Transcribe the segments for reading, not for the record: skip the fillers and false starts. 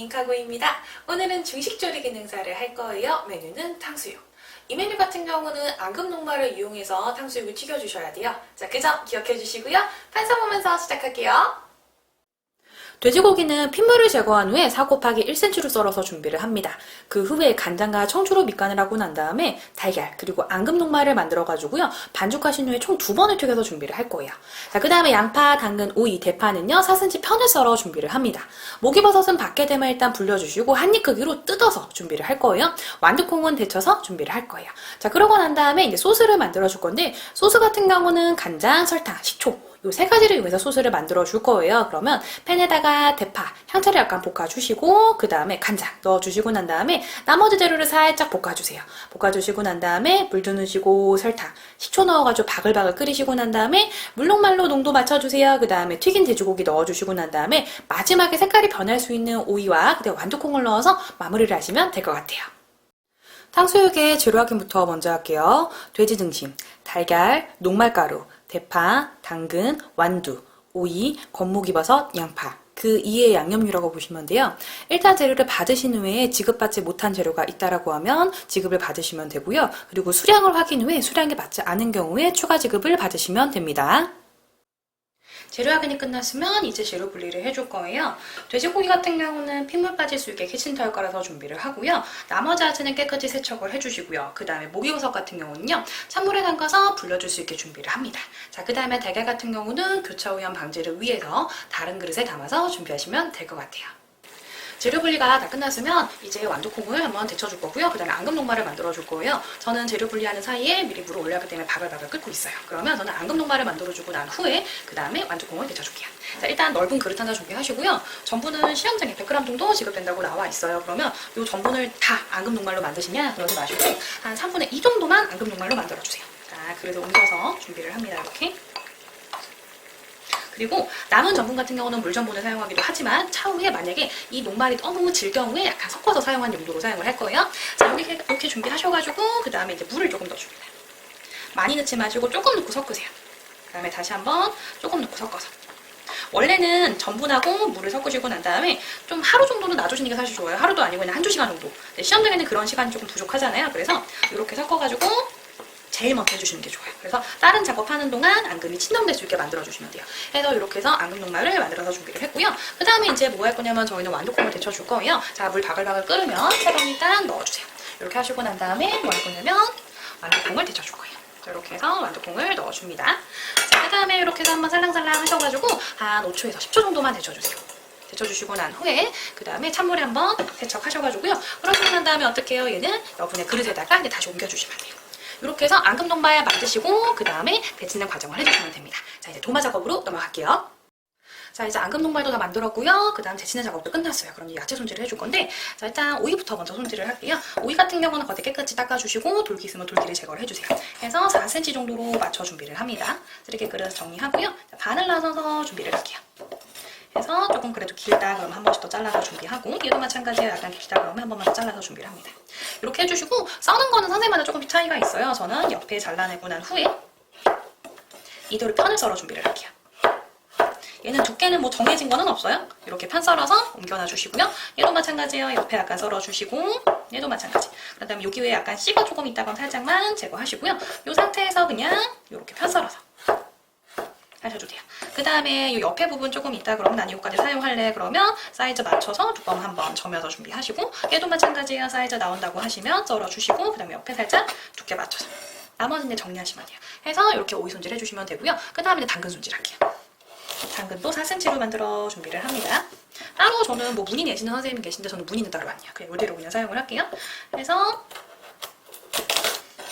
모닝카고입니다. 오늘은 중식조리 기능사를 할 거예요. 메뉴는 탕수육. 이 메뉴 같은 경우는 앙금녹말을 이용해서 탕수육을 튀겨주셔야 돼요. 자, 그 점 기억해 주시고요. 판서 보면서 시작할게요. 돼지고기는 핏물을 제거한 후에 4 곱하기 1cm로 썰어서 준비를 합니다. 그 후에 간장과 청주로 밑간을 하고 난 다음에 달걀 그리고 앙금녹말을 만들어가지고요. 반죽하신 후에 총 2번을 튀겨서 준비를 할 거예요. 자, 그 다음에 양파, 당근, 오이, 대파는요 4cm 편을 썰어 준비를 합니다. 목이버섯은 밖에 되면 일단 불려주시고 한 입 크기로 뜯어서 준비를 할 거예요. 완두콩은 데쳐서 준비를 할 거예요. 자, 그러고 난 다음에 이제 소스를 만들어 줄 건데 소스 같은 경우는 간장, 설탕, 식초 이 3가지를 이용해서 소스를 만들어 줄 거예요. 그러면 팬에다가 대파, 향채를 약간 볶아주시고 그 다음에 간장 넣어주시고 난 다음에 나머지 재료를 살짝 볶아주세요. 볶아주시고 난 다음에 물도 넣으시고 설탕, 식초 넣어가지고 바글바글 끓이시고 난 다음에 물록말로 농도 맞춰주세요. 그 다음에 튀긴 돼지고기 넣어주시고 난 다음에 마지막에 색깔이 변할 수 있는 오이와 그다음에 완두콩을 넣어서 마무리를 하시면 될 것 같아요. 탕수육의 재료 확인부터 먼저 할게요. 돼지 등심, 달걀, 녹말가루, 대파, 당근, 완두, 오이, 건무기버섯, 양파 그 이의 양념류라고 보시면 돼요. 일단 재료를 받으신 후에 지급받지 못한 재료가 있다라고 하면 지급을 받으시면 되고요. 그리고 수량을 확인 후에 수량이 맞지 않은 경우에 추가 지급을 받으시면 됩니다. 재료 확인이 끝났으면 이제 재료 분리를 해줄 거예요. 돼지고기 같은 경우는 핏물 빠질 수 있게 키친타올 깔아서 준비를 하고요. 나머지 하체는 깨끗이 세척을 해주시고요. 그 다음에 목이버섯 같은 경우는요. 찬물에 담가서 불려줄 수 있게 준비를 합니다. 자, 그 다음에 달걀 같은 경우는 교차 오염 방지를 위해서 다른 그릇에 담아서 준비하시면 될 것 같아요. 재료 분리가 다 끝났으면 이제 완두콩을 한번 데쳐줄 거고요. 그 다음에 앙금녹말을 만들어줄 거예요. 저는 재료 분리하는 사이에 미리 물을 올려놨기 때문에 바글바글 끓고 있어요. 그러면 저는 앙금녹말을 만들어주고 난 후에 그 다음에 완두콩을 데쳐줄게요. 자, 일단 넓은 그릇 하나 준비하시고요. 전분은 시험장에 100g 정도 지급된다고 나와 있어요. 그러면 이 전분을 다 앙금녹말로 만드시면 그러지 마시고 한 3분의 2 정도만 앙금녹말로 만들어주세요. 자, 그릇에 옮겨서 준비를 합니다. 이렇게. 그리고 남은 전분 같은 경우는 물 전분을 사용하기도 하지만 차후에 만약에 이 녹말이 너무 질 경우에 약간 섞어서 사용한 용도로 사용을 할 거예요. 자, 이렇게 준비하셔가지고 그 다음에 이제 물을 조금 넣어줍니다. 많이 넣지 마시고 조금 넣고 섞으세요. 그 다음에 다시 한번 조금 넣고 섞어서. 원래는 전분하고 물을 섞으시고 난 다음에 좀 하루 정도는 놔주시는 게 사실 좋아요. 하루도 아니고 그냥 1~2시간 정도. 시험장에는 그런 시간이 조금 부족하잖아요. 그래서 이렇게 섞어가지고 제일 먼저 해주시는 게 좋아요. 그래서 다른 작업하는 동안 앙금이 친정될 수 있게 만들어주시면 돼요. 그래서 이렇게 해서 앙금녹말을 만들어서 준비를 했고요. 그 다음에 이제 뭐 할 거냐면 저희는 완두콩을 데쳐줄 거예요. 자, 물 바글바글 끓으면 세번이 딱 넣어주세요. 이렇게 하시고 난 다음에 뭐 할 거냐면 완두콩을 데쳐줄 거예요. 자, 이렇게 해서 완두콩을 넣어줍니다. 자, 그 다음에 이렇게 해서 한번 살랑살랑 하셔가지고 한 5초에서 10초 정도만 데쳐주세요. 데쳐주시고 난 후에 그 다음에 찬물에 한번 세척하셔가지고요. 그러시고 난 다음에 어떻게 해요? 얘는 여분의 그릇에다가 이제 다시 옮겨주시면 돼요. 이렇게 해서 앙금녹말 만드시고 그 다음에 데치는 과정을 해주시면 됩니다. 자, 이제 도마 작업으로 넘어갈게요. 자, 이제 앙금녹말도 다 만들었고요. 그 다음 데치는 작업도 끝났어요. 그럼 이제 야채 손질을 해줄 건데 자, 일단 오이부터 먼저 손질을 할게요. 오이 같은 경우는 겉에 깨끗이 닦아주시고 돌기 있으면 돌기를 제거를 해주세요. 해서 4cm 정도로 맞춰 준비를 합니다. 이렇게 그릇 정리하고요. 자, 반을 나눠서 준비를 할게요. 해서 조금 그래도 길다 그러면 한 번씩 더 잘라서 준비하고 얘도 마찬가지예요. 약간 길다 그러면 한 번만 더 잘라서 준비를 합니다. 이렇게 해주시고 써는 거는 선생님마다 조금 차이가 있어요. 저는 옆에 잘라내고 난 후에 이대로 편을 썰어 준비를 할게요. 얘는 두께는 뭐 정해진 거는 없어요. 이렇게 편 썰어서 옮겨놔 주시고요. 얘도 마찬가지예요. 옆에 약간 썰어주시고 얘도 마찬가지. 그 다음에 여기 위에 약간 씨가 조금 있다면 살짝만 제거하시고요. 이 상태에서 그냥 이렇게 편 썰어서 하셔도 돼요. 그 다음에 이 옆에 부분 조금 있다 그러면 난 이거까지 사용할래 그러면 사이즈 맞춰서 뚜껑 한번 점여서 준비하시고 얘도 마찬가지예요. 사이즈 나온다고 하시면 썰어주시고 그 다음에 옆에 살짝 두께 맞춰서 나머지는 정리하시면 돼요. 해서 이렇게 오이 손질 해주시면 되고요. 그 다음에 당근 손질 할게요. 당근도 4cm로 만들어 준비를 합니다. 따로 저는 뭐 무늬 내시는 선생님이 계신데 저는 무늬는 따로 아니에요. 그냥 이대로 그냥 사용을 할게요. 그래서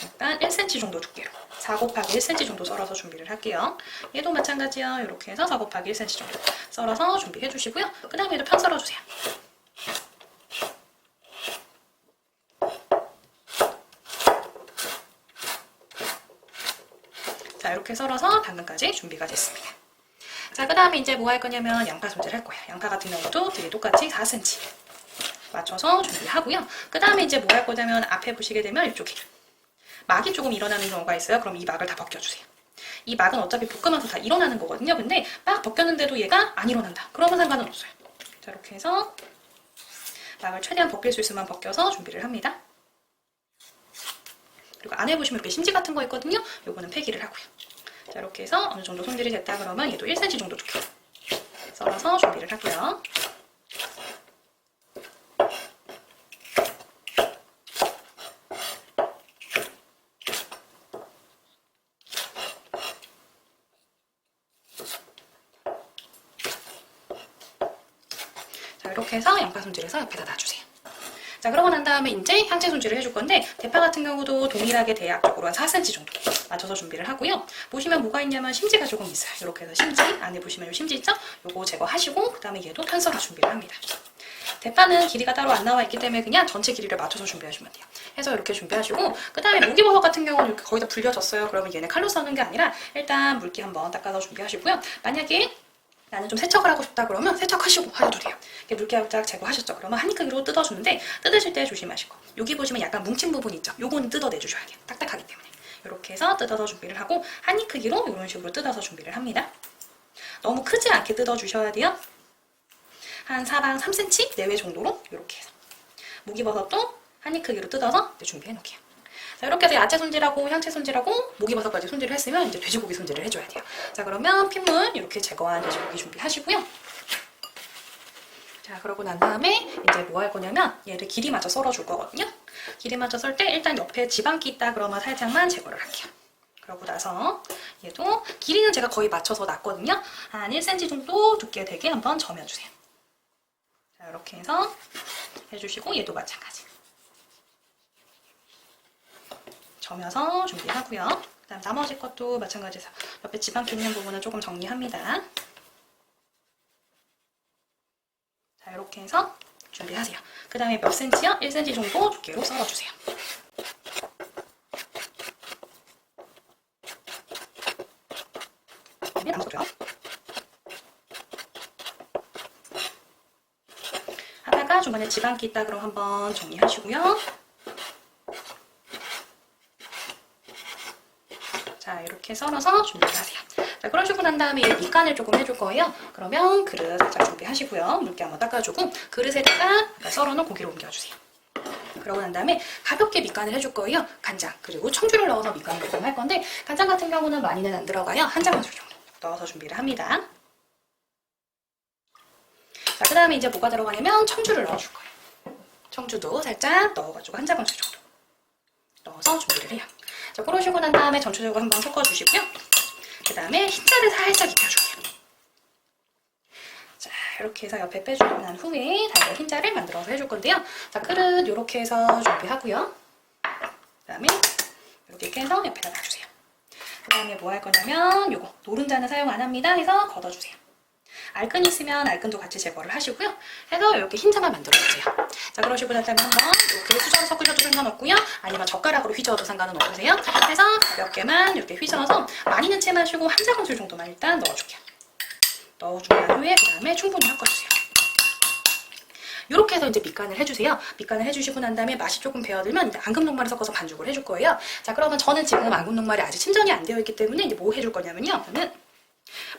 일단 1cm 정도 두께로 4 곱하기 1cm 정도 썰어서 준비를 할게요. 얘도 마찬가지요. 이렇게 해서 4 곱하기 1cm 정도 썰어서 준비해 주시고요. 그 다음에 얘도 편 썰어주세요. 자, 이렇게 썰어서 당근까지 준비가 됐습니다. 자, 그 다음에 이제 뭐 할 거냐면 양파 손질 할 거예요. 양파 같은 경우도 길이 똑같이 4cm 맞춰서 준비하고요. 그 다음에 이제 뭐 할 거냐면 앞에 보시게 되면 이쪽에 막이 조금 일어나는 경우가 있어요. 그럼 이 막을 다 벗겨주세요. 이 막은 어차피 볶으면서 다 일어나는 거거든요. 근데 막 벗겼는데도 얘가 안 일어난다. 그러면 상관은 없어요. 자, 이렇게 해서 막을 최대한 벗길 수 있으면 벗겨서 준비를 합니다. 그리고 안에 보시면 이렇게 심지 같은 거 있거든요. 요거는 폐기를 하고요. 자, 이렇게 해서 어느 정도 손질이 됐다 그러면 얘도 1cm 정도 두께 썰어서 준비를 하고요. 자, 이렇게 해서 양파 손질해서 옆에다 놔주세요. 자, 그러고 난 다음에 이제 향채 손질을 해줄 건데, 대파 같은 경우도 동일하게 대략적으로 한 4cm 정도 맞춰서 준비를 하고요. 보시면 뭐가 있냐면 심지가 조금 있어요. 이렇게 해서 심지, 안에 보시면 이 심지 있죠? 요거 제거하시고 그 다음에 얘도 편썰어 준비를 합니다. 대파는 길이가 따로 안 나와 있기 때문에 그냥 전체 길이를 맞춰서 준비하시면 돼요. 해서 이렇게 준비하시고 그 다음에 목이버섯 같은 경우는 이렇게 거의 다 불려졌어요. 그러면 얘네 칼로 써는 게 아니라 일단 물기 한번 닦아서 준비하시고요. 만약에 나는 좀 세척을 하고 싶다 그러면 세척하시고 하셔도 돼요. 이렇게 물기 살짝 제거하셨죠? 그러면 한 입 크기로 뜯어주는데 뜯으실 때 조심하시고 여기 보시면 약간 뭉친 부분 있죠? 요건 뜯어내주셔야 돼요. 딱딱하기 때문에. 이렇게 해서 뜯어서 준비를 하고 한 입 크기로 이런 식으로 뜯어서 준비를 합니다. 너무 크지 않게 뜯어주셔야 돼요. 한 사방 3cm 내외 정도로 이렇게 해서 목이버섯도 한 입 크기로 뜯어서 준비해 놓을게요. 자, 이렇게 해서 야채 손질하고 향채 손질하고 목이버섯까지 손질을 했으면 이제 돼지고기 손질을 해줘야 돼요. 자, 그러면 핏물 이렇게 제거한 돼지고기 준비하시고요. 자, 그러고 난 다음에 이제 뭐 할 거냐면 얘를 길이 맞춰 썰어줄 거거든요. 길이 맞춰 썰 때 일단 옆에 지방기 있다 그러면 살짝만 제거를 할게요. 그러고 나서 얘도 길이는 제가 거의 맞춰서 놨거든요. 한 1cm 정도 두께 되게 한번 저며주세요. 자, 이렇게 해서 해주시고 얘도 마찬가지. 저며서 준비하고요. 그 다음 나머지 것도 마찬가지에서 옆에 지방기 있는 부분은 조금 정리합니다. 자, 이렇게 해서 준비하세요. 그 다음에 몇 cm요? 1cm 정도 두께로 썰어주세요. 하다가 중간에 지방기 있다 그럼 한번 정리하시고요. 자, 이렇게 썰어서 준비를 하세요. 자, 그러시고 난 다음에 얘 밑간을 조금 해줄 거예요. 그러면 그릇 살짝 준비하시고요. 물기 한번 닦아주고 그릇에다가 썰어놓은 고기를 옮겨주세요. 그러고 난 다음에 가볍게 밑간을 해줄 거예요. 간장 그리고 청주를 넣어서 밑간을 조금 할 건데 간장 같은 경우는 많이는 안 들어가요. 한 장만술 정도 넣어서 준비를 합니다. 자, 그 다음에 이제 뭐가 들어가냐면 청주를 넣어줄 거예요. 청주도 살짝 넣어가지고 한 장만술 정도 넣어서 준비를 해요. 자, 그러시고 난 다음에 전체적으로 한번 섞어주시고요. 그 다음에 흰자를 살짝 입혀줄게요. 자, 이렇게 해서 옆에 빼주고 난 후에 달걀 흰자를 만들어서 해줄 건데요. 자, 그릇 이렇게 해서 준비하고요. 그 다음에 이렇게 해서 옆에다 놔주세요. 그 다음에 뭐 할 거냐면 요거 노른자는 사용 안 합니다. 해서 걷어주세요. 알끈 있으면 알끈도 같이 제거를 하시고요. 해서 이렇게 흰자만 만들어주세요. 자, 그러시고 난 다음에 한번 이렇게 수저로 섞으셔도 상관없고요. 아니면 젓가락으로 휘저어도 상관은 없으세요. 해서 가볍게만 이렇게 휘저어서 많이 넣지 마시고 한 작은술 정도만 일단 넣어줄게요. 넣어주고 난 후에 그 다음에 충분히 섞어주세요. 이렇게 해서 이제 밑간을 해주세요. 밑간을 해주시고 난 다음에 맛이 조금 배어들면 이제 앙금녹말을 섞어서 반죽을 해줄 거예요. 자, 그러면 저는 지금 앙금녹말이 아직 침전이 안 되어 있기 때문에 이제 뭐 해줄 거냐면요. 저는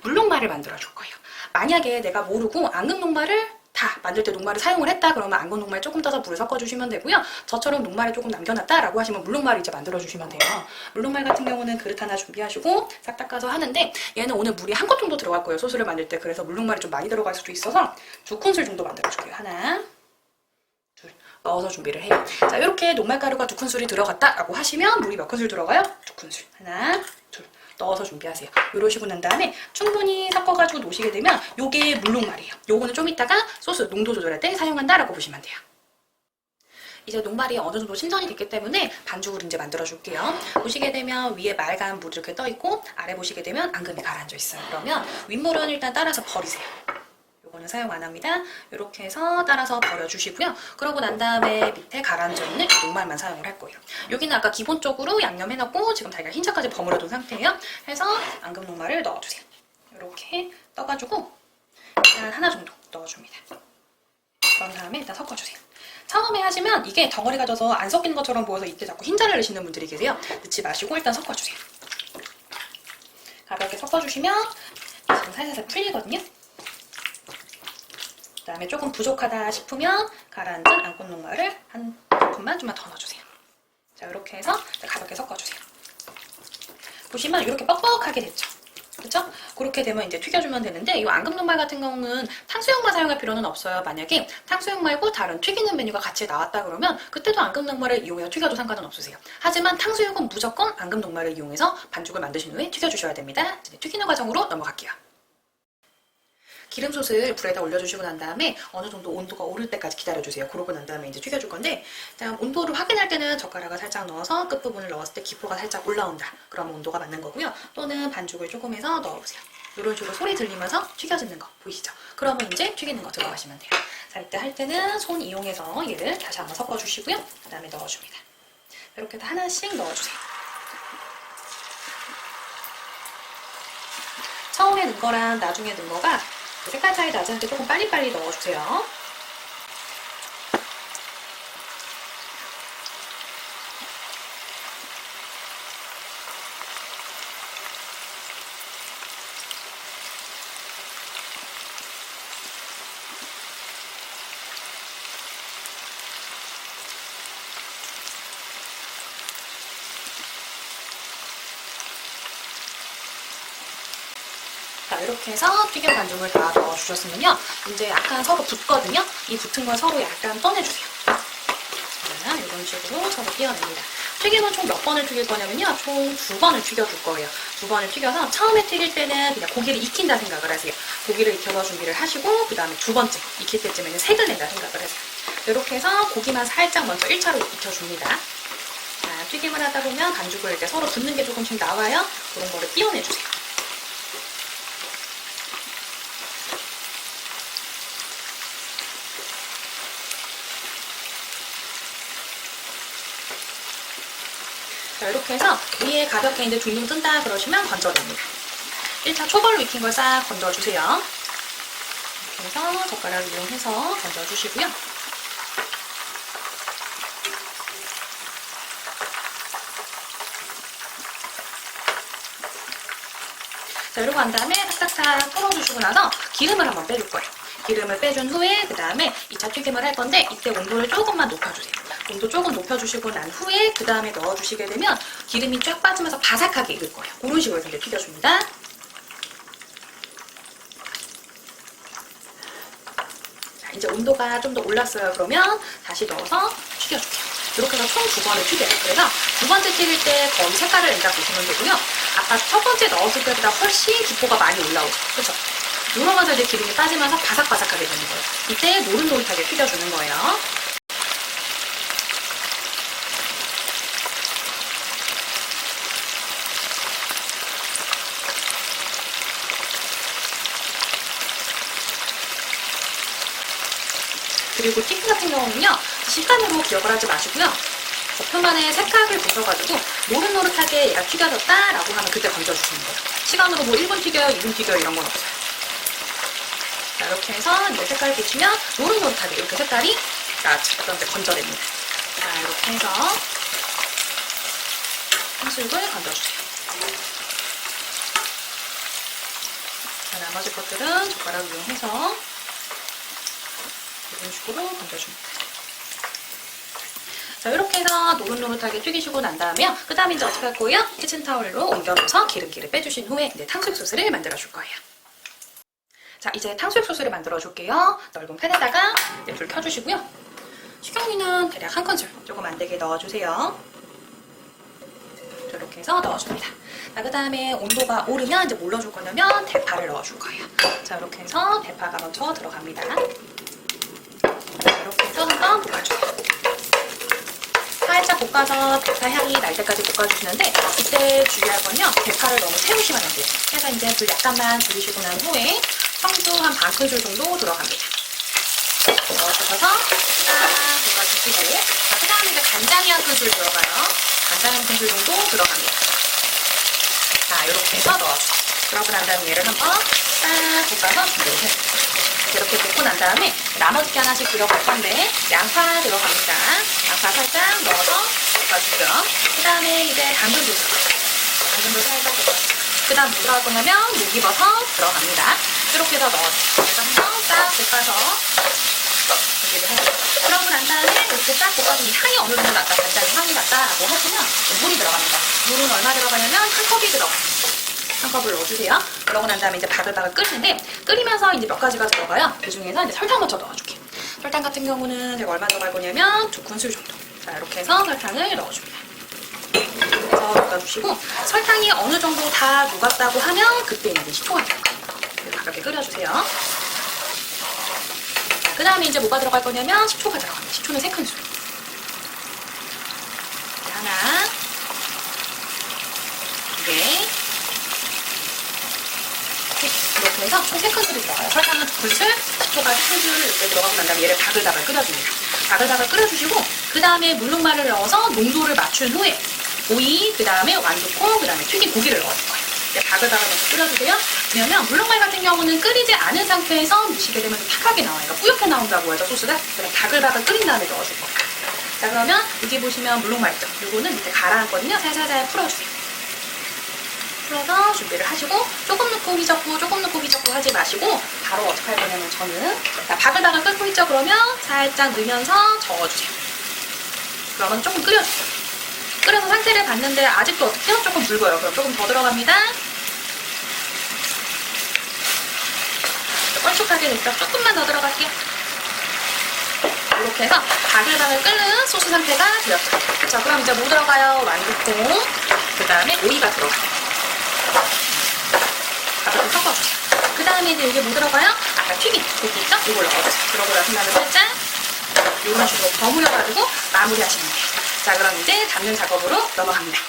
물녹말을 만들어 줄 거예요. 만약에 내가 모르고 앙금녹말을 다 만들 때 녹말을 사용을 했다 그러면 앙금녹말 조금 떠서 물을 섞어주시면 되고요. 저처럼 녹말을 조금 남겨놨다 라고 하시면 물녹말을 이제 만들어주시면 돼요. 물녹말 같은 경우는 그릇 하나 준비하시고 싹 닦아서 하는데 얘는 오늘 물이 한 컵 정도 들어갈 거예요. 소스를 만들 때. 그래서 물녹말이 좀 많이 들어갈 수도 있어서 2큰술 정도 만들어줄게요. 하나, 둘 넣어서 준비를 해요. 자, 이렇게 녹말가루가 2큰술이 들어갔다 라고 하시면 물이 몇 큰술 들어가요? 2큰술. 하나, 둘 넣어서 준비하세요. 이러시고 난 다음에 충분히 섞어가지고 놓으시게 되면 요게 물녹말이에요. 요거는 좀 이따가 소스 농도 조절할 때 사용한다라고 보시면 돼요. 이제 녹말이 어느 정도 신선이 됐기 때문에 반죽을 이제 만들어 줄게요. 보시게 되면 위에 맑은 물이 이렇게 떠 있고 아래 보시게 되면 앙금이 가라앉아 있어요. 그러면 윗물은 일단 따라서 버리세요. 요거는 사용 안 합니다. 이렇게 해서 따라서 버려주시고요. 그러고 난 다음에 밑에 가라앉아 있는 녹말만 사용을 할 거예요. 여기는 아까 기본적으로 양념해놓고 지금 달걀 흰자까지 버무려둔 상태예요. 해서 앙금 녹말을 넣어주세요. 이렇게 떠가지고 일단 하나 정도 넣어줍니다. 그런 다음에 일단 섞어주세요. 처음에 하시면 이게 덩어리가 져서 안 섞이는 것처럼 보여서 이때 자꾸 흰자를 넣으시는 분들이 계세요. 넣지 마시고 일단 섞어주세요. 가볍게 섞어주시면 지금 살살 풀리거든요. 그다음에 조금 부족하다 싶으면 가라앉은 앙금녹말을 한 스푼만 좀만 더 넣어주세요. 자, 이렇게 해서 가볍게 섞어주세요. 보시면 이렇게 뻑뻑하게 됐죠? 그렇죠? 그렇게 되면 이제 튀겨주면 되는데 이 앙금녹말 같은 경우는 탕수육만 사용할 필요는 없어요. 만약에 탕수육 말고 다른 튀기는 메뉴가 같이 나왔다 그러면 그때도 앙금녹말을 이용해서 튀겨도 상관은 없으세요. 하지만 탕수육은 무조건 앙금녹말을 이용해서 반죽을 만드신 후에 튀겨주셔야 됩니다. 이제 튀기는 과정으로 넘어갈게요. 기름솥을 불에다 올려주시고 난 다음에 어느 정도 온도가 오를 때까지 기다려주세요. 그러고 난 다음에 이제 튀겨줄 건데, 일단 온도를 확인할 때는 젓가락을 살짝 넣어서 끝부분을 넣었을 때 기포가 살짝 올라온다. 그러면 온도가 맞는 거고요. 또는 반죽을 조금 해서 넣어보세요. 이런 식으로 소리 들리면서 튀겨지는 거 보이시죠? 그러면 이제 튀기는 거 들어가시면 돼요. 자, 이때 할 때는 손 이용해서 얘를 다시 한번 섞어주시고요. 그 다음에 넣어줍니다. 이렇게 하나씩 넣어주세요. 처음에 넣은 거랑 나중에 넣은 거가 색깔 차이 나지 않게 조금 빨리빨리 넣어주세요. 자, 이렇게 해서 튀김 반죽을 다 넣어주셨으면요. 이제 약간 서로 붙거든요. 이 붙은 걸 서로 약간 떠내주세요. 그러면 이런 식으로 서로 띄어냅니다. 튀김은 총 몇 번을 튀길 거냐면요. 총 2번을 튀겨줄 거예요. 2번을 튀겨서 처음에 튀길 때는 그냥 고기를 익힌다 생각을 하세요. 고기를 익혀서 준비를 하시고 그 다음에 두 번째 익힐 때쯤에는 색을 낸다 생각을 하세요. 이렇게 해서 고기만 살짝 먼저 1차로 익혀줍니다. 자, 튀김을 하다 보면 반죽을 이제 서로 붙는 게 조금씩 나와요. 그런 거를 띄어내주세요. 자, 이렇게 해서 위에 가볍게 이제 둥둥 뜬다 그러시면 건져냅니다. 1차 초벌로 익힌 걸 싹 건져주세요. 이렇게 해서 젓가락을 이용해서 건져주시고요. 자, 이러고 난 다음에 탁탁탁 털어주시고 나서 기름을 한번 빼줄 거예요. 기름을 빼준 후에 그 다음에 2차 튀김을 할 건데 이때 온도를 조금만 높여주세요. 온도 조금 높여주시고 난 후에 그 다음에 넣어주시게 되면 기름이 쫙 빠지면서 바삭하게 익을 거예요. 그런 식으로 이제 튀겨줍니다. 자, 이제 온도가 좀 더 올랐어요. 그러면 다시 넣어서 튀겨줄게요. 이렇게 해서 총 2번을 튀겨요. 그래서 두 번째 튀길 때 거의 색깔을 내다 보시면 되고요. 아까 첫 번째 넣었을 때보다 훨씬 기포가 많이 올라오죠. 그렇죠? 누르면서 이제 기름이 빠지면서 바삭바삭하게 되는 거예요. 이때 노릇노릇하게 튀겨주는 거예요. 그리고 튀김 같은 경우는요, 시간으로 기억을 하지 마시고요. 겉표면에 색깔을 보셔가지고 노릇노릇하게 얘가 튀겨졌다라고 하면 그때 건져주시는 거예요. 시간으로 뭐 1분 튀겨요, 2분 튀겨요 이런 건 없어요. 자, 이렇게 해서 이제 색깔 보시면 노릇노릇하게 이렇게 색깔이 나죠. 그럼 이제 건져냅니다. 자, 이렇게 해서 탕수육을 건져주세요. 자, 나머지 것들은 젓가락을 이용해서 이런 식으로 건져줍니다. 자, 이렇게 해서 노릇노릇하게 튀기시고 난 다음에요. 그 다음에 이제 어떻게 할 거예요? 키친타올로 옮겨서 기름기를 빼주신 후에 이제 탕수육 소스를 만들어 줄 거예요. 자, 이제 탕수육 소스를 만들어 줄게요. 넓은 팬에다가 이제 불 켜주시고요. 식용유는 대략 1큰술 조금 안 되게 넣어주세요. 이렇게 해서 넣어줍니다. 자, 그 다음에 온도가 오르면 이제 뭘 넣어줄 거냐면 대파를 넣어줄 거예요. 자, 이렇게 해서 대파가 먼저 들어갑니다. 자, 이렇게 해서 한번 볶아주세요. 살짝 볶아서 대파 향이 날 때까지 볶아주시는데 이때 주의할 건요. 대파를 너무 채우시면 안 돼요. 그래서 이제 불 약간만 줄이시고 난 후에 청주 한 반 큰술 정도 들어갑니다. 넣어주셔서 딱 볶아주시고 그 다음에 이제 간장이 한 큰술 들어가요. 간장 한 큰술 정도 들어갑니다. 자, 이렇게 해서 넣어주세요. 그러고 난 다음에 얘를 한번 딱 볶아서 준비를 해주세요. 이렇게 볶고 난 다음에 나머지 게 하나씩 들어갈 건데 양파 들어갑니다. 양파 살짝 넣어서 볶아주고요. 그 다음에 이제 당근도 살짝 볶아주세요. 그 다음 뭐 들어갈 거냐면 목이버섯 들어갑니다. 이렇게 해서 넣어주세요. 그래서 한번 딱 볶아서 준비를 해주세요. 그러고 난 다음에 이렇게 딱 볶아주면 향이 어느 정도 났다, 간장이 향이 났다라고 하시면 물이 들어갑니다. 물은 얼마 들어가냐면 한 컵이 들어가요. 한 컵을 넣어주세요. 그러고 난 다음에 이제 바글바글 끓이는데 끓이면서 이제 몇 가지가 들어가요. 그 중에서 이제 설탕 먼저 넣어줄게요. 설탕 같은 경우는 제가 얼마 들어갈 거냐면 2큰술 정도. 자, 이렇게 해서 설탕을 넣어줍니다. 그래서 넣어주시고 설탕이 어느 정도 다 녹았다고 하면 그때 이제 식초가 들어가요. 가볍게 끓여주세요. 그 다음에 이제 뭐가 들어갈 거냐면 식초가 들어갑니다. 식초는 3큰술. 하나, 2개, 이렇게 해서 총 3큰술이 들어가요. 설탕은 2큰술, 식초가 3큰술 이렇게 들어가고 난 다음에 얘를 바글바글 끓여줍니다. 바글바글 끓여주시고 그 다음에 물놀말을 넣어서 농도를 맞춘 후에 오이, 그 다음에 완두콩, 그 다음에 튀긴 고기를 넣어줄 거예요. 이제 바글바글 넣어서 끓여주세요. 왜냐면 물놀말 같은 경우는 끓이지 않은 상태에서 미시게 되면 좀 탁하게 나와요. 그러니까 뿌옇게 나온다고 해서 소스가 그냥 바글바글 끓인 다음에 넣어줄 거예요. 자, 그러면 여기 보시면 물놀말 있죠? 요거는 밑에 가라앉거든요. 살살살 풀어주세요. 풀어서 준비를 하시고 조금 넣고 휘젓고 조금 넣고 휘젓고 하지 마시고 바로 어떻게 할 거냐면 저는 자, 바글바글 끓고 있죠? 그러면 살짝 넣으면서 저어주세요. 그러면 조금 끓여주세요. 끓여서 상태를 봤는데 아직도 어떻게 해요? 조금 묽어요. 그럼 조금 더 들어갑니다. 껄쭉하게 됐죠? 조금만 더 들어갈게요. 이렇게 해서 바글바글 끓는 소스 상태가 되었죠. 자, 그럼 이제 뭐 들어가요? 완두콩, 그 다음에 오이가 들어가요. 가볍게 섞어주세요. 그 다음에 이제 여기 뭐 들어가요? 아까 튀긴 고기 있죠? 이걸 넣어주세요. 그러고 나서 다음에 살짝 이런 식으로 버무려가지고 마무리하시면 돼요. 자, 그럼 이제 담는 작업으로 넘어갑니다.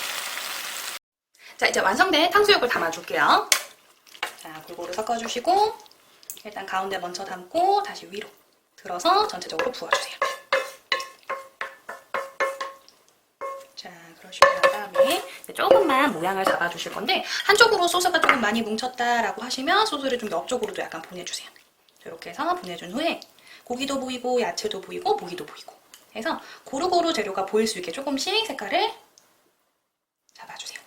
자, 이제 완성된 탕수육을 담아줄게요. 자, 골고루 섞어주시고 일단 가운데 먼저 담고 다시 위로 들어서 전체적으로 부어주세요. 자, 그러시고 난 다음에 조금만 모양을 잡아주실 건데 한쪽으로 소스가 조금 많이 뭉쳤다라고 하시면 소스를 좀 옆쪽으로도 약간 보내주세요. 이렇게 해서 보내준 후에 고기도 보이고 야채도 보이고 모기도 보이고 해서 고루고루 재료가 보일 수 있게 조금씩 색깔을 잡아주세요.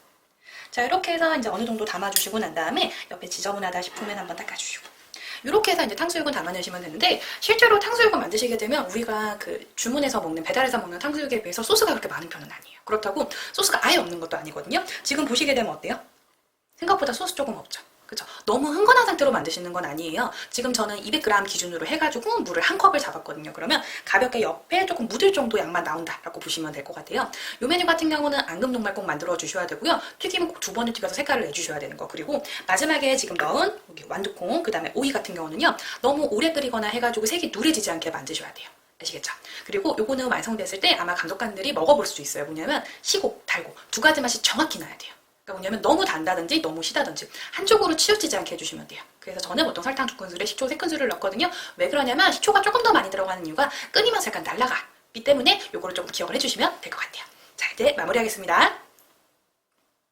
자, 이렇게 해서 이제 어느 정도 담아주시고 난 다음에 옆에 지저분하다 싶으면 한번 닦아주시고 이렇게 해서 이제 탕수육은 담아내시면 되는데 실제로 탕수육을 만드시게 되면 우리가 그 주문해서 먹는 배달해서 먹는 탕수육에 비해서 소스가 그렇게 많은 편은 아니에요. 그렇다고 소스가 아예 없는 것도 아니거든요. 지금 보시게 되면 어때요? 생각보다 소스 조금 없죠. 그쵸? 너무 흥건한 상태로 만드시는 건 아니에요. 지금 저는 200g 기준으로 해가지고 물을 한 컵을 잡았거든요. 그러면 가볍게 옆에 조금 묻을 정도 양만 나온다라고 보시면 될 것 같아요. 이 메뉴 같은 경우는 앙금 녹말 꼭 만들어 주셔야 되고요. 튀김은 꼭 2번을 튀겨서 색깔을 내주셔야 되는 거. 그리고 마지막에 지금 넣은 여기 완두콩, 그 다음에 오이 같은 경우는요. 너무 오래 끓이거나 해가지고 색이 누래지지 않게 만드셔야 돼요. 아시겠죠? 그리고 요거는 완성됐을 때 아마 감독관들이 먹어볼 수 있어요. 뭐냐면 시고, 달고 두 가지 맛이 정확히 나야 돼요. 그러니까 뭐냐면 너무 단다든지 너무 시다든지 한쪽으로 치우치지 않게 해주시면 돼요. 그래서 저는 보통 설탕 2큰술에 식초 3큰술을 넣거든요. 왜 그러냐면 식초가 조금 더 많이 들어가는 이유가 끓이면서 약간 날아가기 때문에 요거를 조금 기억을 해주시면 될 것 같아요. 자, 이제 마무리하겠습니다.